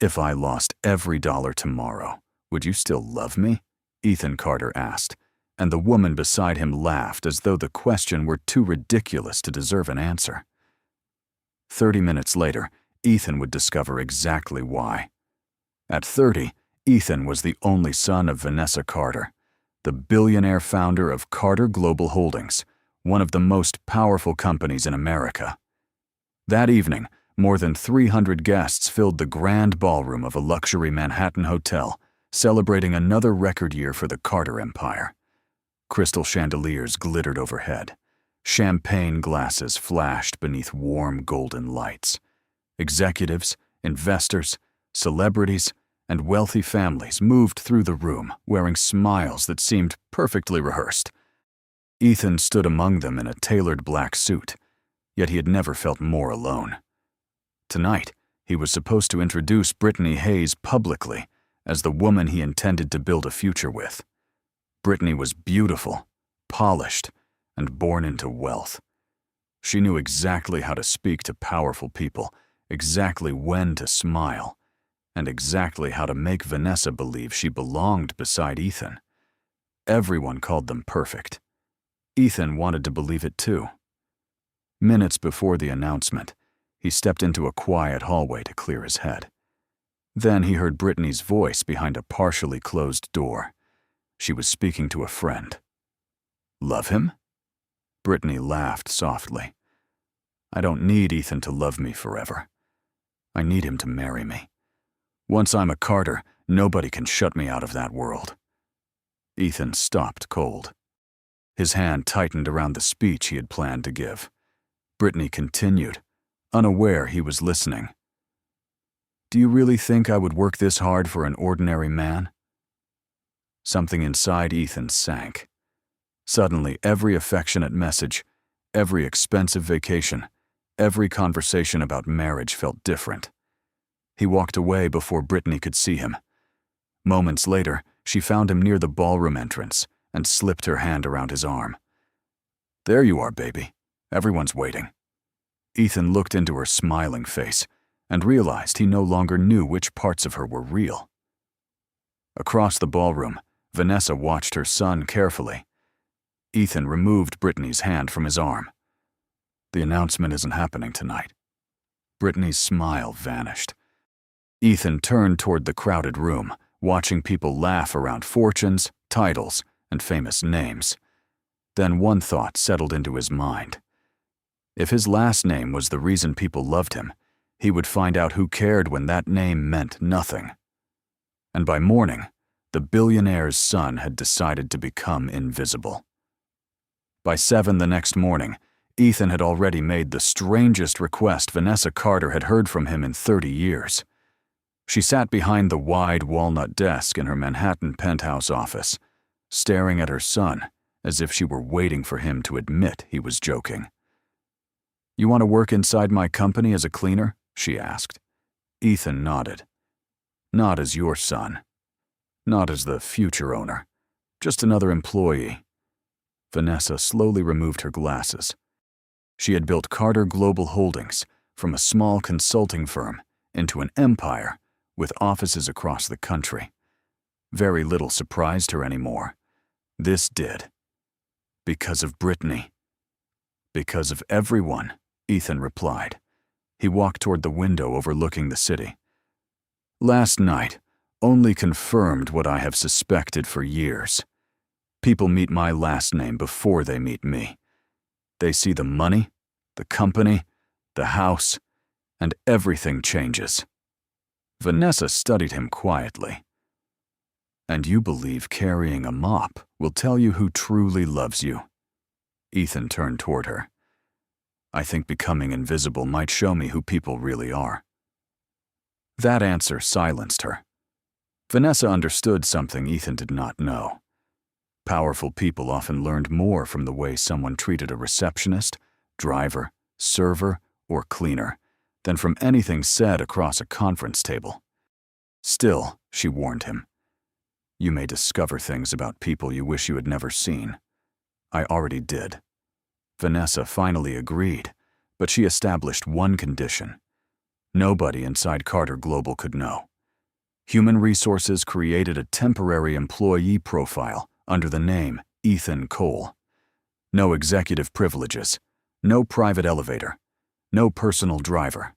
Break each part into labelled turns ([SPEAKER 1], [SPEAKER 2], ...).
[SPEAKER 1] If I lost every dollar tomorrow, would you still love me? Ethan Carter asked, and the woman beside him laughed as though the question were too ridiculous to deserve an answer. 30 minutes later, Ethan would discover exactly why. At 30, Ethan was the only son of Vanessa Carter, the billionaire founder of Carter Global Holdings, one of the most powerful companies in America. That evening, more than 300 guests filled the grand ballroom of a luxury Manhattan hotel, celebrating another record year for the Carter empire. Crystal chandeliers glittered overhead. Champagne glasses flashed beneath warm golden lights. Executives, investors, celebrities, and wealthy families moved through the room wearing smiles that seemed perfectly rehearsed. Ethan stood among them in a tailored black suit, yet he had never felt more alone. Tonight, he was supposed to introduce Brittany Hayes publicly as the woman he intended to build a future with. Brittany was beautiful, polished, and born into wealth. She knew exactly how to speak to powerful people, exactly when to smile, and exactly how to make Vanessa believe she belonged beside Ethan. Everyone called them perfect. Ethan wanted to believe it too. Minutes before the announcement, he stepped into a quiet hallway to clear his head. Then he heard Brittany's voice behind a partially closed door. She was speaking to a friend. "Love him?" Brittany laughed softly. "I don't need Ethan to love me forever. I need him to marry me. Once I'm a Carter, nobody can shut me out of that world." Ethan stopped cold. His hand tightened around the speech he had planned to give. Brittany continued, unaware he was listening. "Do you really think I would work this hard for an ordinary man?" Something inside Ethan sank. Suddenly, every affectionate message, every expensive vacation, every conversation about marriage felt different. He walked away before Brittany could see him. Moments later, she found him near the ballroom entrance and slipped her hand around his arm. "There you are, baby. Everyone's waiting." Ethan looked into her smiling face and realized he no longer knew which parts of her were real. Across the ballroom, Vanessa watched her son carefully. Ethan removed Brittany's hand from his arm. "The announcement isn't happening tonight." Brittany's smile vanished. Ethan turned toward the crowded room, watching people laugh around fortunes, titles, and famous names. Then one thought settled into his mind. If his last name was the reason people loved him, he would find out who cared when that name meant nothing. And by morning, the billionaire's son had decided to become invisible. By 7 the next morning, Ethan had already made the strangest request Vanessa Carter had heard from him in 30 years. She sat behind the wide walnut desk in her Manhattan penthouse office, staring at her son as if she were waiting for him to admit he was joking. "You want to work inside my company as a cleaner?" she asked. Ethan nodded. "Not as your son. Not as the future owner. Just another employee." Vanessa slowly removed her glasses. She had built Carter Global Holdings from a small consulting firm into an empire with offices across the country. Very little surprised her anymore. This did. Because of Brittany. "Because of everyone," Ethan replied. He walked toward the window overlooking the city. "Last night only confirmed what I have suspected for years. People meet my last name before they meet me. They see the money, the company, the house, and everything changes." Vanessa studied him quietly. "And you believe carrying a mop will tell you who truly loves you?" Ethan turned toward her. "I think becoming invisible might show me who people really are." That answer silenced her. Vanessa understood something Ethan did not know. Powerful people often learned more from the way someone treated a receptionist, driver, server, or cleaner than from anything said across a conference table. Still, she warned him, "You may discover things about people you wish you had never seen." "I already did." Vanessa finally agreed, but she established one condition. Nobody inside Carter Global could know. Human Resources created a temporary employee profile under the name Ethan Cole. No executive privileges, no private elevator, no personal driver,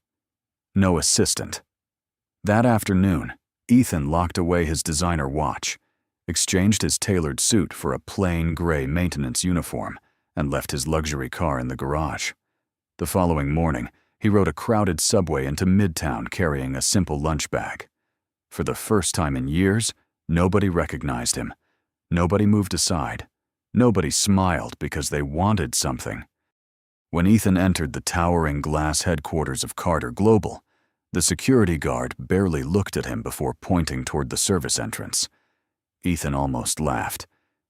[SPEAKER 1] no assistant. That afternoon, Ethan locked away his designer watch, exchanged his tailored suit for a plain gray maintenance uniform, and left his luxury car in the garage. The following morning, he rode a crowded subway into Midtown carrying a simple lunch bag. For the first time in years, nobody recognized him. Nobody moved aside. Nobody smiled because they wanted something. When Ethan entered the towering glass headquarters of Carter Global, the security guard barely looked at him before pointing toward the service entrance. Ethan almost laughed.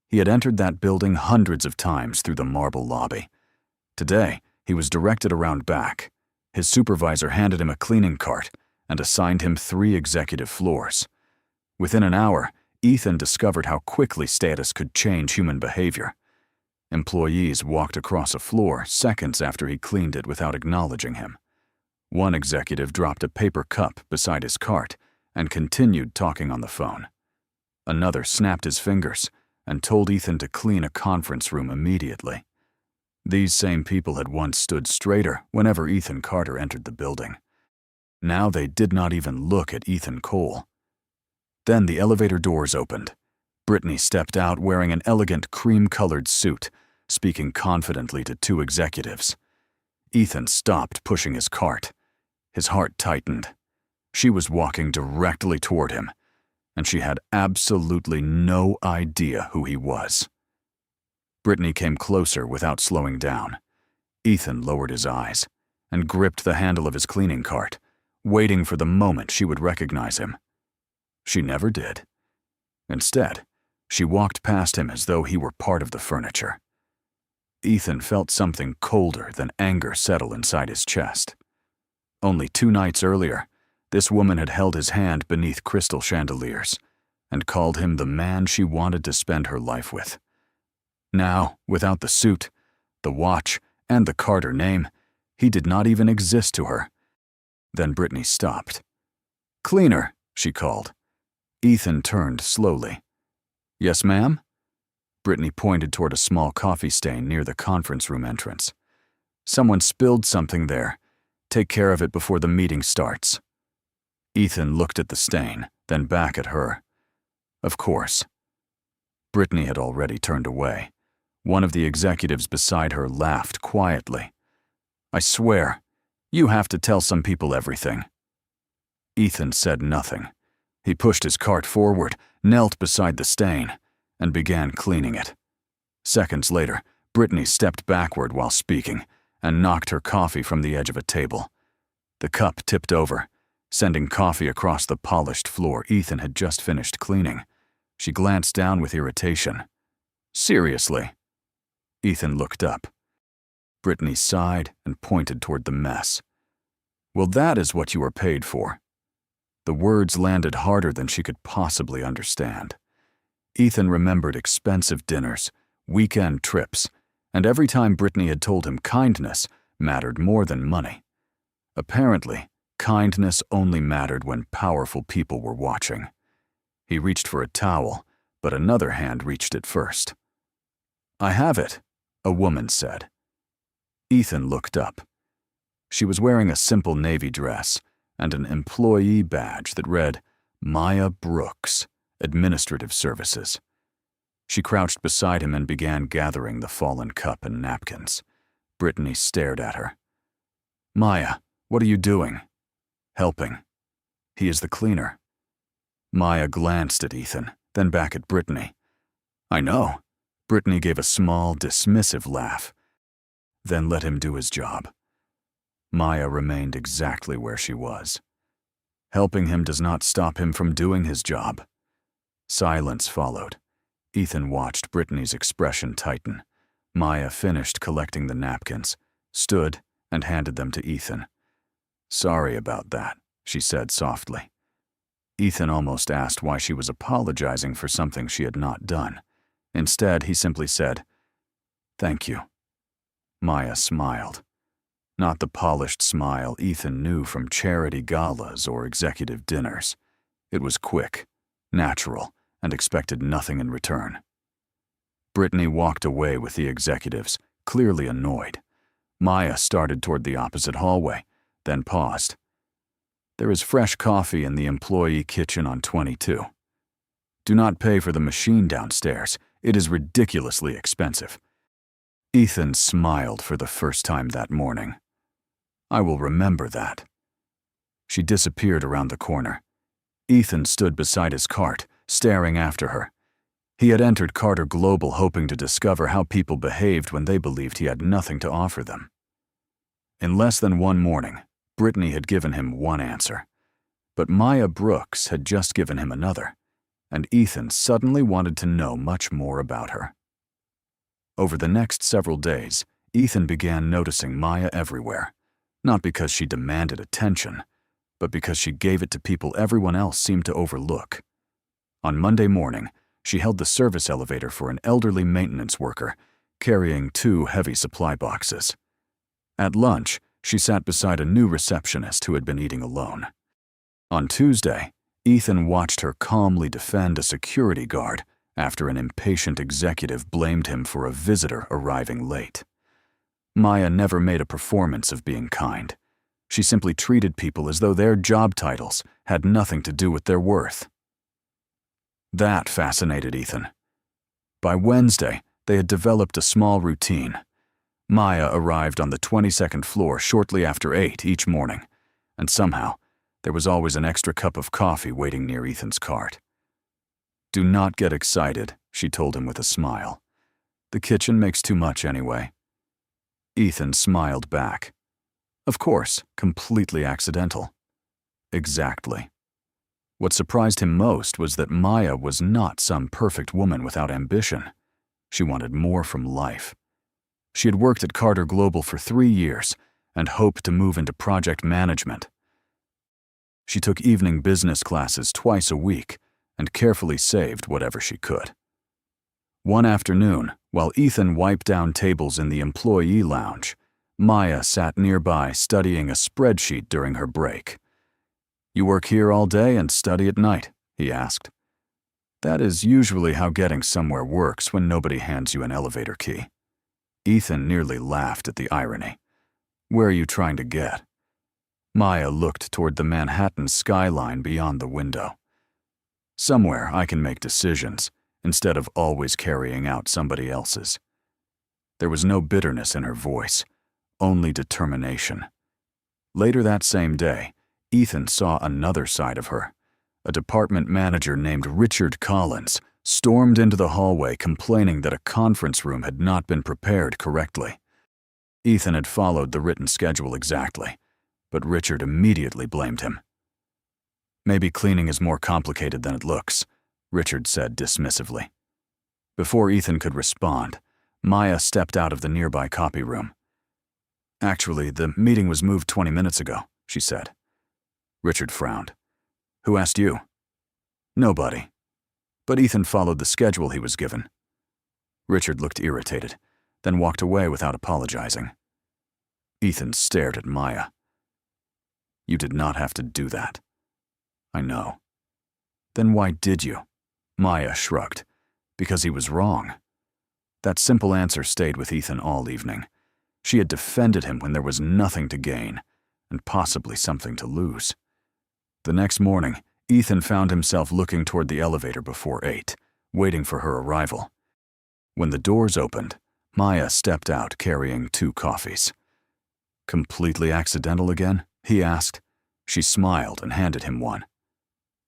[SPEAKER 1] He had entered that building hundreds of times through the marble lobby. Today, he was directed around back. His supervisor handed him a cleaning cart and assigned him 3 executive floors. Within an hour, Ethan discovered how quickly status could change human behavior. Employees walked across a floor seconds after he cleaned it without acknowledging him. One executive dropped a paper cup beside his cart and continued talking on the phone. Another snapped his fingers and told Ethan to clean a conference room immediately. These same people had once stood straighter whenever Ethan Carter entered the building. Now they did not even look at Ethan Cole. Then the elevator doors opened. Brittany stepped out wearing an elegant cream-colored suit, speaking confidently to 2 executives. Ethan stopped pushing his cart. His heart tightened. She was walking directly toward him, and she had absolutely no idea who he was. Brittany came closer without slowing down. Ethan lowered his eyes and gripped the handle of his cleaning cart, waiting for the moment she would recognize him. She never did. Instead, she walked past him as though he were part of the furniture. Ethan felt something colder than anger settle inside his chest. Only 2 nights earlier, this woman had held his hand beneath crystal chandeliers and called him the man she wanted to spend her life with. Now, without the suit, the watch, and the Carter name, he did not even exist to her. Then Brittany stopped. "Cleaner," she called. Ethan turned slowly. "Yes, ma'am?" Brittany pointed toward a small coffee stain near the conference room entrance. "Someone spilled something there. Take care of it before the meeting starts." Ethan looked at the stain, then back at her. Of course. Brittany had already turned away. One of the executives beside her laughed quietly. "I swear, you have to tell some people everything." Ethan said nothing. He pushed his cart forward, knelt beside the stain, and began cleaning it. Seconds later, Brittany stepped backward while speaking and knocked her coffee from the edge of a table. The cup tipped over, sending coffee across the polished floor Ethan had just finished cleaning. She glanced down with irritation. "Seriously?" Ethan looked up. Brittany sighed and pointed toward the mess. "Well, that is what you are paid for." The words landed harder than she could possibly understand. Ethan remembered expensive dinners, weekend trips, and every time Brittany had told him kindness mattered more than money. Apparently, kindness only mattered when powerful people were watching. He reached for a towel, but another hand reached it first. "I have it," a woman said. Ethan looked up. She was wearing a simple navy dress and an employee badge that read, "Maya Brooks, Administrative Services." She crouched beside him and began gathering the fallen cup and napkins. Brittany stared at her. "Maya, what are you doing?" "Helping. He is the cleaner." Maya glanced at Ethan, then back at Brittany. "I know." Brittany gave a small, dismissive laugh, then let him do his job. Maya remained exactly where she was. Helping him does not stop him from doing his job. Silence followed. Ethan watched Brittany's expression tighten. Maya finished collecting the napkins, stood, and handed them to Ethan. "Sorry about that," she said softly. Ethan almost asked why she was apologizing for something she had not done. Instead, he simply said, "Thank you." Maya smiled. Not the polished smile Ethan knew from charity galas or executive dinners. It was quick, natural, and expected nothing in return. Brittany walked away with the executives, clearly annoyed. Maya started toward the opposite hallway, then paused. There is fresh coffee in the employee kitchen on 22. Do not pay for the machine downstairs. It is ridiculously expensive. Ethan smiled for the first time that morning. I will remember that. She disappeared around the corner. Ethan stood beside his cart, staring after her. He had entered Carter Global hoping to discover how people behaved when they believed he had nothing to offer them. In less than one morning, Brittany had given him one answer. But Maya Brooks had just given him another, and Ethan suddenly wanted to know much more about her. Over the next several days, Ethan began noticing Maya everywhere, not because she demanded attention, but because she gave it to people everyone else seemed to overlook. On Monday morning, she held the service elevator for an elderly maintenance worker, carrying 2 heavy supply boxes. At lunch, she sat beside a new receptionist who had been eating alone. On Tuesday, Ethan watched her calmly defend a security guard after an impatient executive blamed him for a visitor arriving late. Maya never made a performance of being kind. She simply treated people as though their job titles had nothing to do with their worth. That fascinated Ethan. By Wednesday, they had developed a small routine. Maya arrived on the 22nd floor shortly after 8 each morning, and somehow, there was always an extra cup of coffee waiting near Ethan's cart. Do not get excited, she told him with a smile. The kitchen makes too much anyway. Ethan smiled back. Of course, completely accidental. Exactly. What surprised him most was that Maya was not some perfect woman without ambition. She wanted more from life. She had worked at Carter Global for 3 years and hoped to move into project management. She took evening business classes twice a week and carefully saved whatever she could. One afternoon, while Ethan wiped down tables in the employee lounge, Maya sat nearby studying a spreadsheet during her break. You work here all day and study at night, he asked. That is usually how getting somewhere works when nobody hands you an elevator key. Ethan nearly laughed at the irony. Where are you trying to get? Maya looked toward the Manhattan skyline beyond the window. Somewhere I can make decisions, instead of always carrying out somebody else's. There was no bitterness in her voice, only determination. Later that same day, Ethan saw another side of her. A department manager named Richard Collins stormed into the hallway complaining that a conference room had not been prepared correctly. Ethan had followed the written schedule exactly, but Richard immediately blamed him. Maybe cleaning is more complicated than it looks, Richard said dismissively. Before Ethan could respond, Maya stepped out of the nearby copy room. Actually, the meeting was moved 20 minutes ago, she said. Richard frowned. Who asked you? Nobody. But Ethan followed the schedule he was given. Richard looked irritated, then walked away without apologizing. Ethan stared at Maya. You did not have to do that. I know. Then why did you? Maya shrugged. Because he was wrong. That simple answer stayed with Ethan all evening. She had defended him when there was nothing to gain, and possibly something to lose. The next morning, Ethan found himself looking toward the elevator before 8, waiting for her arrival. When the doors opened, Maya stepped out carrying 2 coffees. Completely accidental again? He asked. She smiled and handed him one.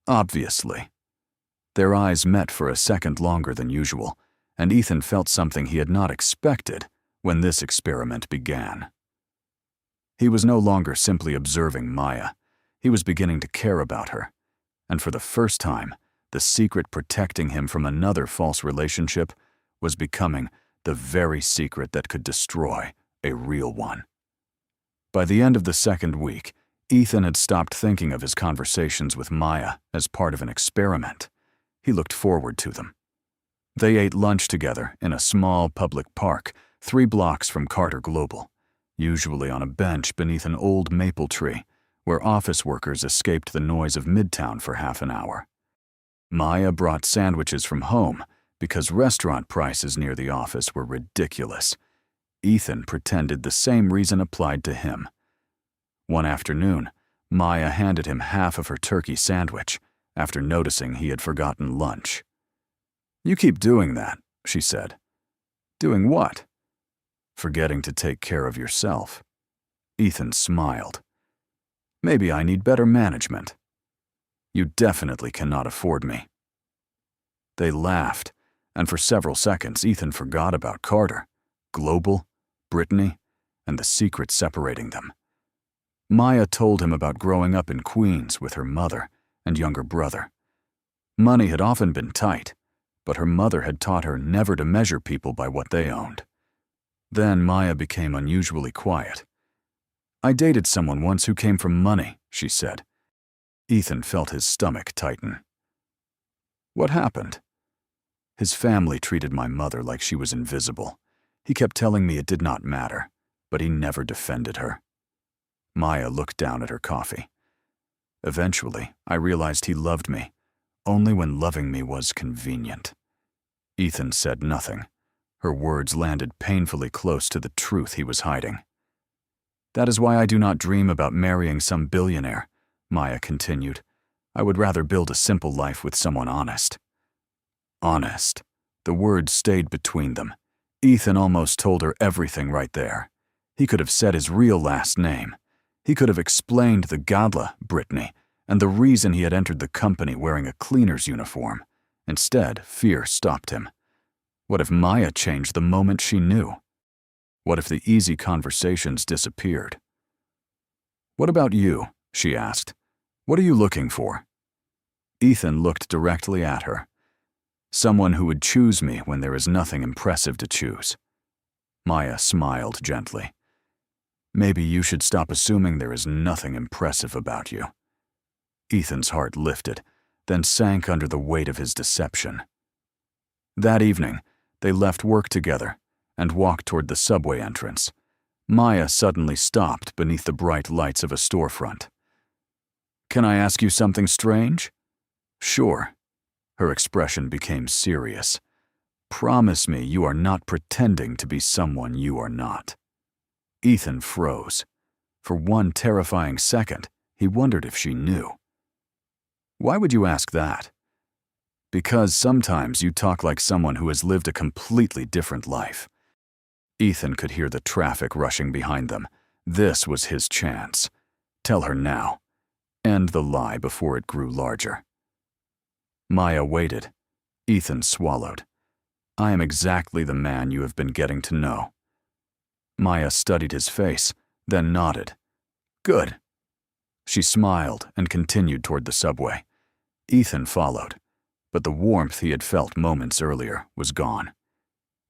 [SPEAKER 1] Obviously. Their eyes met for a second longer than usual, and Ethan felt something he had not expected when this experiment began. He was no longer simply observing Maya. He was beginning to care about her. And for the first time, the secret protecting him from another false relationship was becoming the very secret that could destroy a real one. By the end of the second week, Ethan had stopped thinking of his conversations with Maya as part of an experiment. He looked forward to them. They ate lunch together in a small public park 3 blocks from Carter Global, usually on a bench beneath an old maple tree, where office workers escaped the noise of Midtown for half an hour. Maya brought sandwiches from home because restaurant prices near the office were ridiculous. Ethan pretended the same reason applied to him. One afternoon, Maya handed him half of her turkey sandwich after noticing he had forgotten lunch. "You keep doing that," she said. "Doing what?" "Forgetting to take care of yourself." Ethan smiled. "Maybe I need better management." "You definitely cannot afford me." They laughed, and for several seconds Ethan forgot about Carter, Global, Brittany, and the secret separating them. Maya told him about growing up in Queens with her mother and younger brother. Money had often been tight, but her mother had taught her never to measure people by what they owned. Then Maya became unusually quiet. "I dated someone once who came from money," she said. Ethan felt his stomach tighten. "What happened?" "His family treated my mother like she was invisible. He kept telling me it did not matter, but he never defended her." Maya looked down at her coffee. "Eventually, I realized he loved me, only when loving me was convenient." Ethan said nothing. Her words landed painfully close to the truth he was hiding. "That is why I do not dream about marrying some billionaire," Maya continued. "I would rather build a simple life with someone honest." Honest. The word stayed between them. Ethan almost told her everything right there. He could have said his real last name. He could have explained the Gadla, Brittany, and the reason he had entered the company wearing a cleaner's uniform. Instead, fear stopped him. What if Maya changed the moment she knew? What if the easy conversations disappeared? "What about you?" she asked. "What are you looking for?" Ethan looked directly at her. "Someone who would choose me when there is nothing impressive to choose." Maya smiled gently. "Maybe you should stop assuming there is nothing impressive about you." Ethan's heart lifted, then sank under the weight of his deception. That evening, they left work together and walked toward the subway entrance. Maya suddenly stopped beneath the bright lights of a storefront. "Can I ask you something strange?" "Sure." Her expression became serious. "Promise me you are not pretending to be someone you are not." Ethan froze. For one terrifying second, he wondered if she knew. "Why would you ask that?" "Because sometimes you talk like someone who has lived a completely different life." Ethan could hear the traffic rushing behind them. This was his chance. Tell her now. End the lie before it grew larger. Maya waited. Ethan swallowed. "I am exactly the man you have been getting to know." Maya studied his face, then nodded. "Good." She smiled and continued toward the subway. Ethan followed, but the warmth he had felt moments earlier was gone.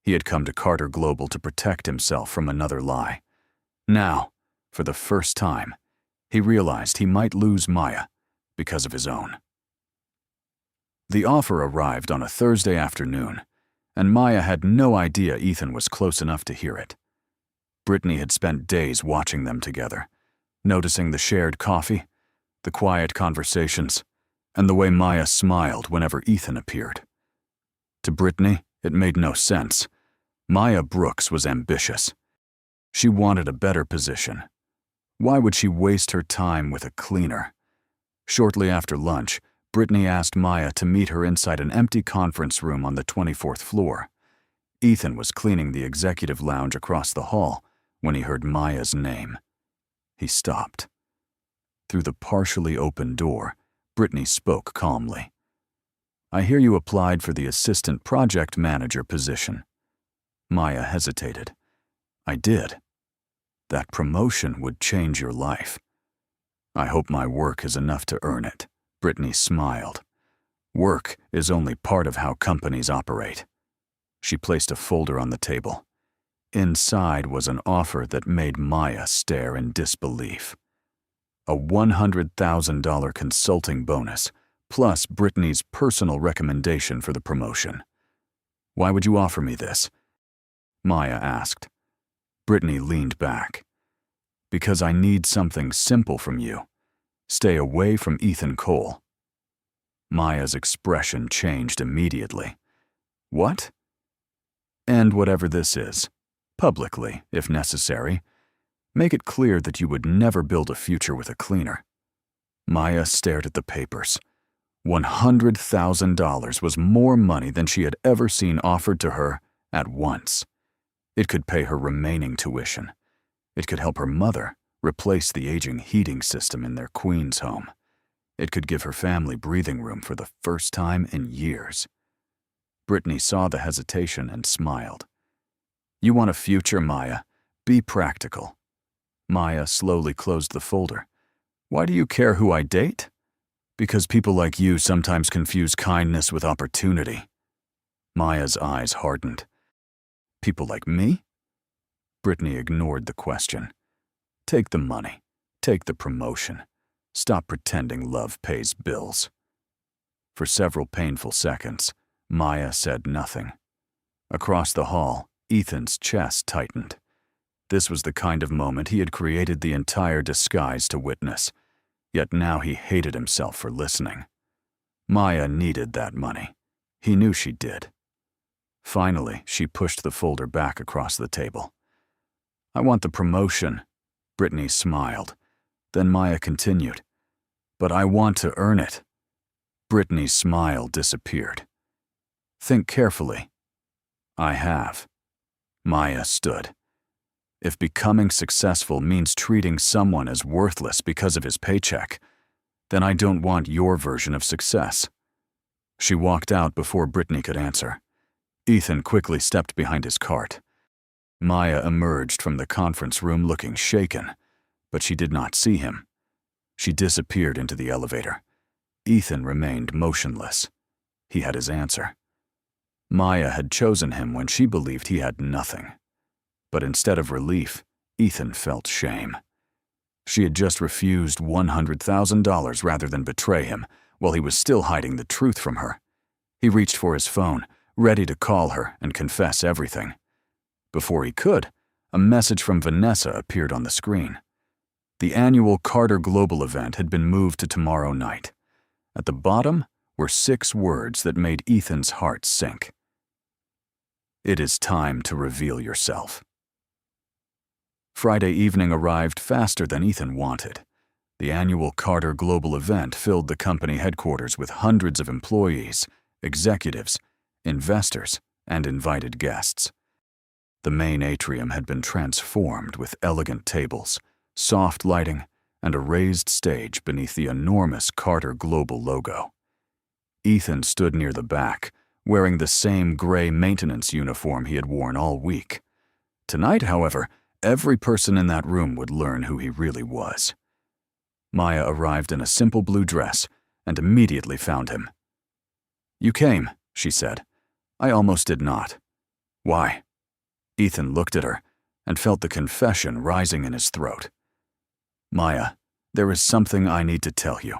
[SPEAKER 1] He had come to Carter Global to protect himself from another lie. Now, for the first time, he realized he might lose Maya because of his own. The offer arrived on a Thursday afternoon, and Maya had no idea Ethan was close enough to hear it. Brittany had spent days watching them together, noticing the shared coffee, the quiet conversations, and the way Maya smiled whenever Ethan appeared. To Brittany, it made no sense. Maya Brooks was ambitious. She wanted a better position. Why would she waste her time with a cleaner? Shortly after lunch, Brittany asked Maya to meet her inside an empty conference room on the 24th floor. Ethan was cleaning the executive lounge across the hall when he heard Maya's name. He stopped. Through the partially open door, Brittany spoke calmly. "I hear you applied for the assistant project manager position." Maya hesitated. "I did." "That promotion would change your life." "I hope my work is enough to earn it," Brittany smiled. "Work is only part of how companies operate." She placed a folder on the table. Inside was an offer that made Maya stare in disbelief. A $100,000 consulting bonus, plus Brittany's personal recommendation for the promotion. "Why would you offer me this?" Maya asked. Brittany leaned back. "Because I need something simple from you. Stay away from Ethan Cole. Maya's expression changed immediately. What? And whatever this is, publicly, if necessary, make it clear that you would never build a future with a cleaner. Maya stared at the papers. $100,000 was more money than she had ever seen offered to her at once. It could pay her remaining tuition. It could help her mother replace the aging heating system in their Queens home. It could give her family breathing room for the first time in years. Brittany saw the hesitation and smiled. You want a future, Maya? Be practical. Maya slowly closed the folder. Why do you care who I date? Because people like you sometimes confuse kindness with opportunity. Maya's eyes hardened. People like me? Brittany ignored the question. Take the money. Take the promotion. Stop pretending love pays bills. For several painful seconds, Maya said nothing. Across the hall, Ethan's chest tightened. This was the kind of moment he had created the entire disguise to witness, yet now he hated himself for listening. Maya needed that money. He knew she did. Finally, she pushed the folder back across the table. I want the promotion. Brittany smiled. Then Maya continued. But I want to earn it. Brittany's smile disappeared. Think carefully. I have. Maya stood. If becoming successful means treating someone as worthless because of his paycheck, then I don't want your version of success. She walked out before Brittany could answer. Ethan quickly stepped behind his cart. Maya emerged from the conference room looking shaken, but she did not see him. She disappeared into the elevator. Ethan remained motionless. He had his answer. Maya had chosen him when she believed he had nothing. But instead of relief, Ethan felt shame. She had just refused $100,000 rather than betray him, while he was still hiding the truth from her. He reached for his phone, ready to call her and confess everything. Before he could, a message from Vanessa appeared on the screen. The annual Carter Global event had been moved to tomorrow night. At the bottom were 6 words that made Ethan's heart sink. It is time to reveal yourself. Friday evening arrived faster than Ethan wanted. The annual Carter Global event filled the company headquarters with hundreds of employees, executives, investors, and invited guests. The main atrium had been transformed with elegant tables, soft lighting, and a raised stage beneath the enormous Carter Global logo. Ethan stood near the back, wearing the same gray maintenance uniform he had worn all week. Tonight, however, every person in that room would learn who he really was. Maya arrived in a simple blue dress and immediately found him. You came, she said. I almost did not. Why? Ethan looked at her and felt the confession rising in his throat. Maya, there is something I need to tell you.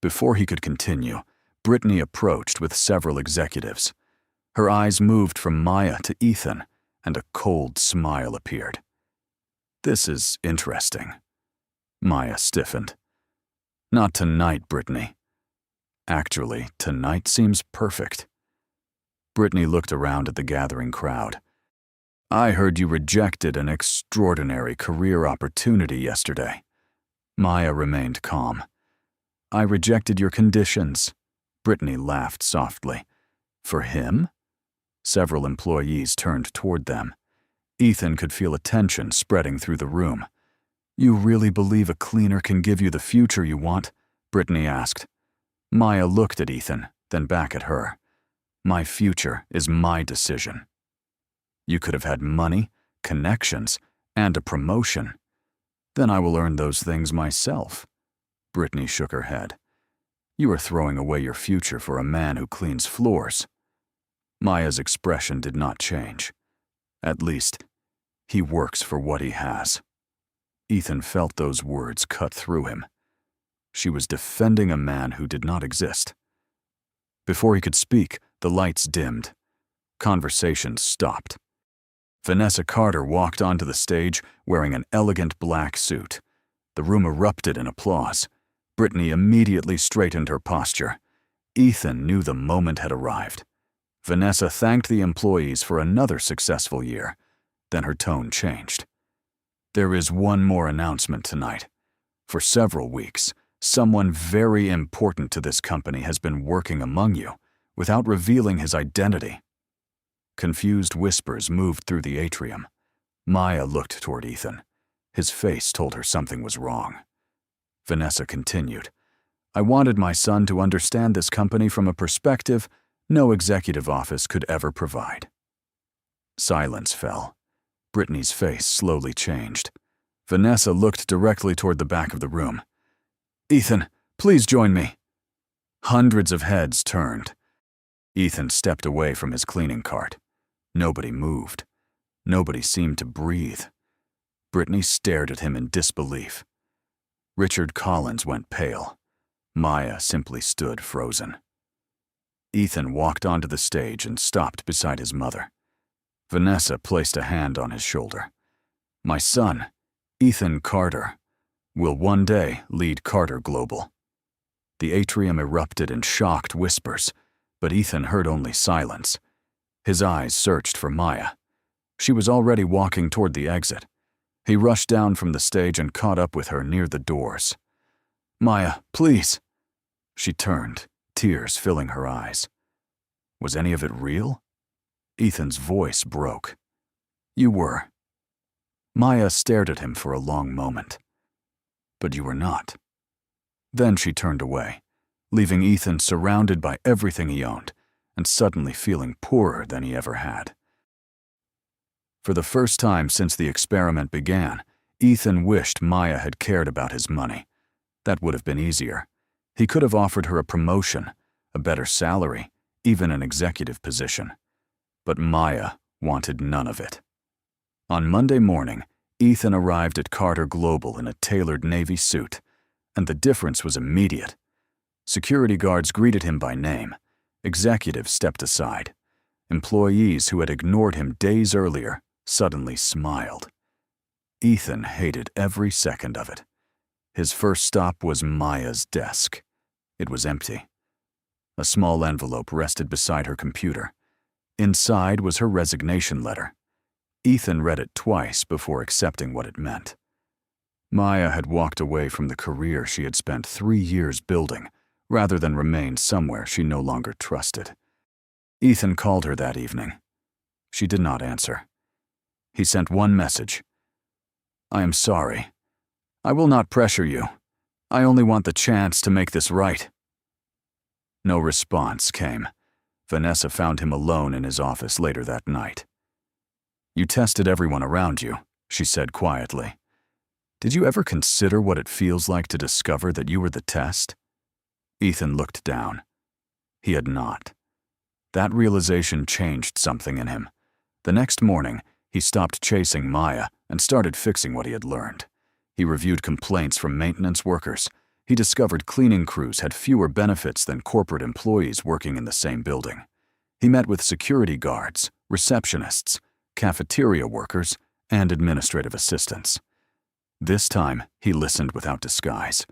[SPEAKER 1] Before he could continue, Brittany approached with several executives. Her eyes moved from Maya to Ethan, and a cold smile appeared. This is interesting. Maya stiffened. Not tonight, Brittany. Actually, tonight seems perfect. Brittany looked around at the gathering crowd. I heard you rejected an extraordinary career opportunity yesterday. Maya remained calm. I rejected your conditions. Brittany laughed softly. For him? Several employees turned toward them. Ethan could feel a tension spreading through the room. You really believe a cleaner can give you the future you want? Brittany asked. Maya looked at Ethan, then back at her. My future is my decision. You could have had money, connections, and a promotion. Then I will earn those things myself. Brittany shook her head. You are throwing away your future for a man who cleans floors. Maya's expression did not change. At least, he works for what he has. Ethan felt those words cut through him. She was defending a man who did not exist. Before he could speak, the lights dimmed. Conversation stopped. Vanessa Carter walked onto the stage wearing an elegant black suit. The room erupted in applause. Brittany immediately straightened her posture. Ethan knew the moment had arrived. Vanessa thanked the employees for another successful year. Then her tone changed. There is one more announcement tonight. For several weeks, someone very important to this company has been working among you, without revealing his identity. Confused whispers moved through the atrium. Maya looked toward Ethan. His face told her something was wrong. Vanessa continued, I wanted my son to understand this company from a perspective no executive office could ever provide. Silence fell. Brittany's face slowly changed. Vanessa looked directly toward the back of the room. Ethan, please join me. Hundreds of heads turned. Ethan stepped away from his cleaning cart. Nobody moved. Nobody seemed to breathe. Brittany stared at him in disbelief. Richard Collins went pale. Maya simply stood frozen. Ethan walked onto the stage and stopped beside his mother. Vanessa placed a hand on his shoulder. My son, Ethan Carter, will one day lead Carter Global. The atrium erupted in shocked whispers, but Ethan heard only silence. His eyes searched for Maya. She was already walking toward the exit. He rushed down from the stage and caught up with her near the doors. Maya, please. She turned, tears filling her eyes. Was any of it real? Ethan's voice broke. You were. Maya stared at him for a long moment. But you were not. Then she turned away, leaving Ethan surrounded by everything he owned, and suddenly feeling poorer than he ever had. For the first time since the experiment began, Ethan wished Maya had cared about his money. That would have been easier. He could have offered her a promotion, a better salary, even an executive position. But Maya wanted none of it. On Monday morning, Ethan arrived at Carter Global in a tailored navy suit, and the difference was immediate. Security guards greeted him by name. Executives stepped aside. Employees who had ignored him days earlier suddenly smiled. Ethan hated every second of it. His first stop was Maya's desk. It was empty. A small envelope rested beside her computer. Inside was her resignation letter. Ethan read it twice before accepting what it meant. Maya had walked away from the career she had spent 3 years building, rather than remain somewhere she no longer trusted. Ethan called her that evening. She did not answer. He sent one message. I am sorry. I will not pressure you. I only want the chance to make this right. No response came. Vanessa found him alone in his office later that night. You tested everyone around you, she said quietly. Did you ever consider what it feels like to discover that you were the test? Ethan looked down. He had not. That realization changed something in him. The next morning, he stopped chasing Maya and started fixing what he had learned. He reviewed complaints from maintenance workers. He discovered cleaning crews had fewer benefits than corporate employees working in the same building. He met with security guards, receptionists, cafeteria workers, and administrative assistants. This time, he listened without disguise.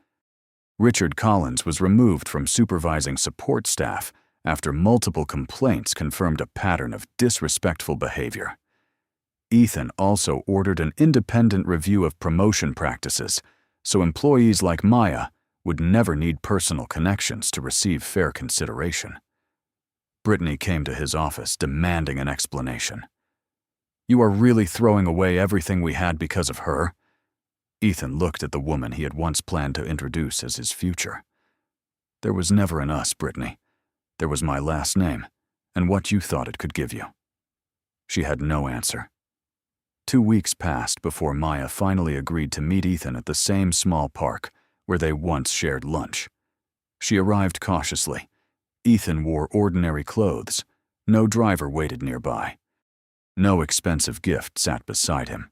[SPEAKER 1] Richard Collins was removed from supervising support staff after multiple complaints confirmed a pattern of disrespectful behavior. Ethan also ordered an independent review of promotion practices, so employees like Maya would never need personal connections to receive fair consideration. Brittany came to his office demanding an explanation. You are really throwing away everything we had because of her? Ethan looked at the woman he had once planned to introduce as his future. There was never an us, Brittany. There was my last name, and what you thought it could give you. She had no answer. 2 weeks passed before Maya finally agreed to meet Ethan at the same small park where they once shared lunch. She arrived cautiously. Ethan wore ordinary clothes. No driver waited nearby. No expensive gift sat beside him.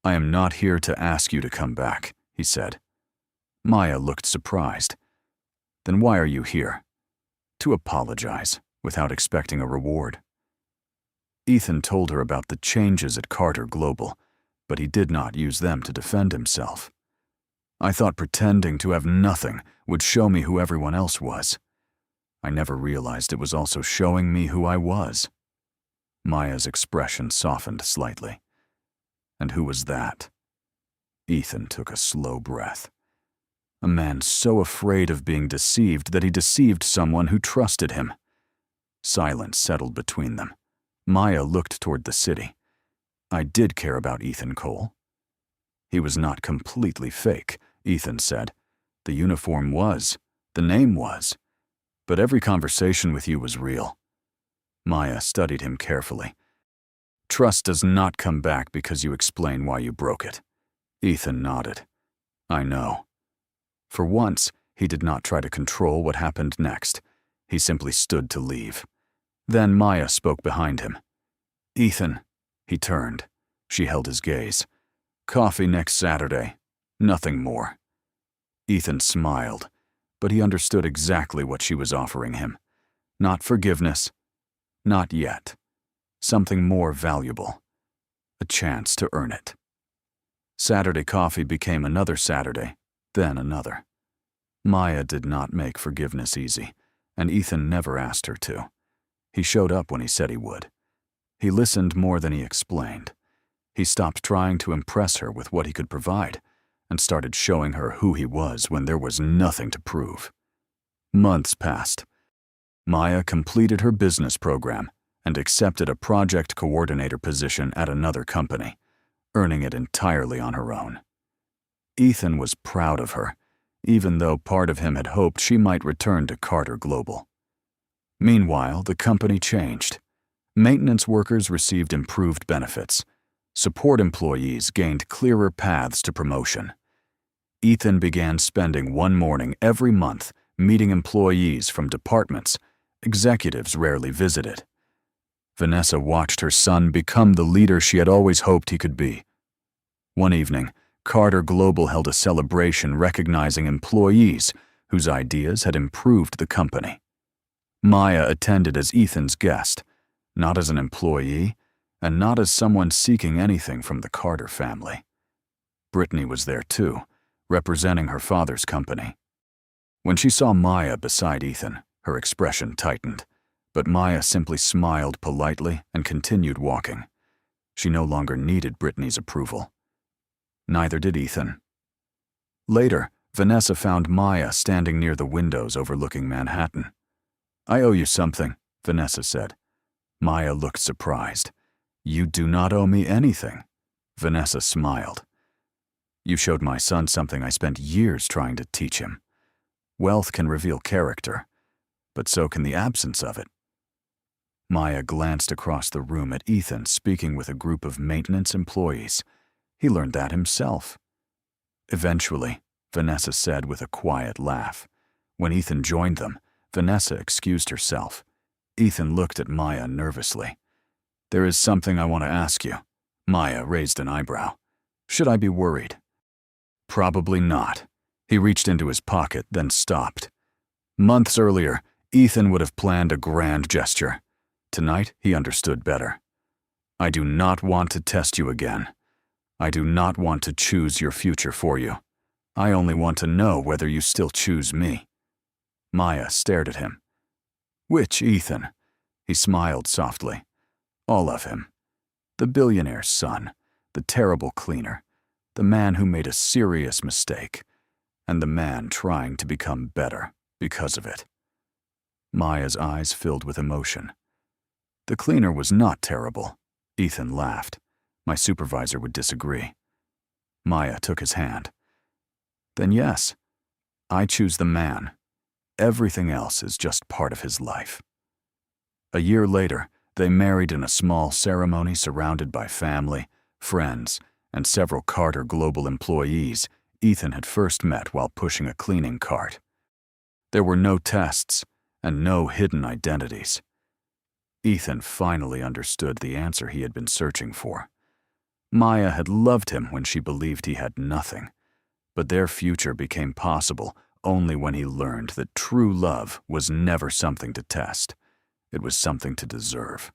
[SPEAKER 1] I am not here to ask you to come back, he said. Maya looked surprised. Then why are you here? To apologize, without expecting a reward. Ethan told her about the changes at Carter Global, but he did not use them to defend himself. I thought pretending to have nothing would show me who everyone else was. I never realized it was also showing me who I was. Maya's expression softened slightly. And who was that? Ethan took a slow breath. A man so afraid of being deceived that he deceived someone who trusted him. Silence settled between them. Maya looked toward the city. I did care about Ethan Cole. He was not completely fake, Ethan said. The uniform was, the name was, but every conversation with you was real. Maya studied him carefully. Trust does not come back because you explain why you broke it. Ethan nodded. I know. For once, he did not try to control what happened next. He simply stood to leave. Then Maya spoke behind him. Ethan. He turned. She held his gaze. Coffee next Saturday. Nothing more. Ethan smiled, but he understood exactly what she was offering him. Not forgiveness. Not yet. Something more valuable. A chance to earn it. Saturday coffee became another Saturday, then another. Maya did not make forgiveness easy, and Ethan never asked her to. He showed up when he said he would. He listened more than he explained. He stopped trying to impress her with what he could provide, and started showing her who he was when there was nothing to prove. Months passed. Maya completed her business program and accepted a project coordinator position at another company, earning it entirely on her own. Ethan was proud of her, even though part of him had hoped she might return to Carter Global. Meanwhile, the company changed. Maintenance workers received improved benefits. Support employees gained clearer paths to promotion. Ethan began spending one morning every month meeting employees from departments executives rarely visited. Vanessa watched her son become the leader she had always hoped he could be. One evening, Carter Global held a celebration recognizing employees whose ideas had improved the company. Maya attended as Ethan's guest, not as an employee, and not as someone seeking anything from the Carter family. Brittany was there too, representing her father's company. When she saw Maya beside Ethan, her expression tightened, but Maya simply smiled politely and continued walking. She no longer needed Brittany's approval. Neither did Ethan. Later, Vanessa found Maya standing near the windows overlooking Manhattan. I owe you something, Vanessa said. Maya looked surprised. You do not owe me anything. Vanessa smiled. You showed my son something I spent years trying to teach him. Wealth can reveal character, but so can the absence of it. Maya glanced across the room at Ethan speaking with a group of maintenance employees. He learned that himself. Eventually, Vanessa said with a quiet laugh. When Ethan joined them, Vanessa excused herself. Ethan looked at Maya nervously. There is something I want to ask you. Maya raised an eyebrow. Should I be worried? Probably not. He reached into his pocket, then stopped. Months earlier, Ethan would have planned a grand gesture. Tonight, he understood better. I do not want to test you again. I do not want to choose your future for you. I only want to know whether you still choose me. Maya stared at him. Which Ethan? He smiled softly. All of him. The billionaire's son, the terrible cleaner, the man who made a serious mistake, and the man trying to become better because of it. Maya's eyes filled with emotion. The cleaner was not terrible. Ethan laughed. My supervisor would disagree. Maya took his hand. Then yes, I choose the man. Everything else is just part of his life. A year later, they married in a small ceremony surrounded by family, friends, and several Carter Global employees Ethan had first met while pushing a cleaning cart. There were no tests and no hidden identities. Ethan finally understood the answer he had been searching for. Maya had loved him when she believed he had nothing, but their future became possible only when he learned that true love was never something to test. It was something to deserve.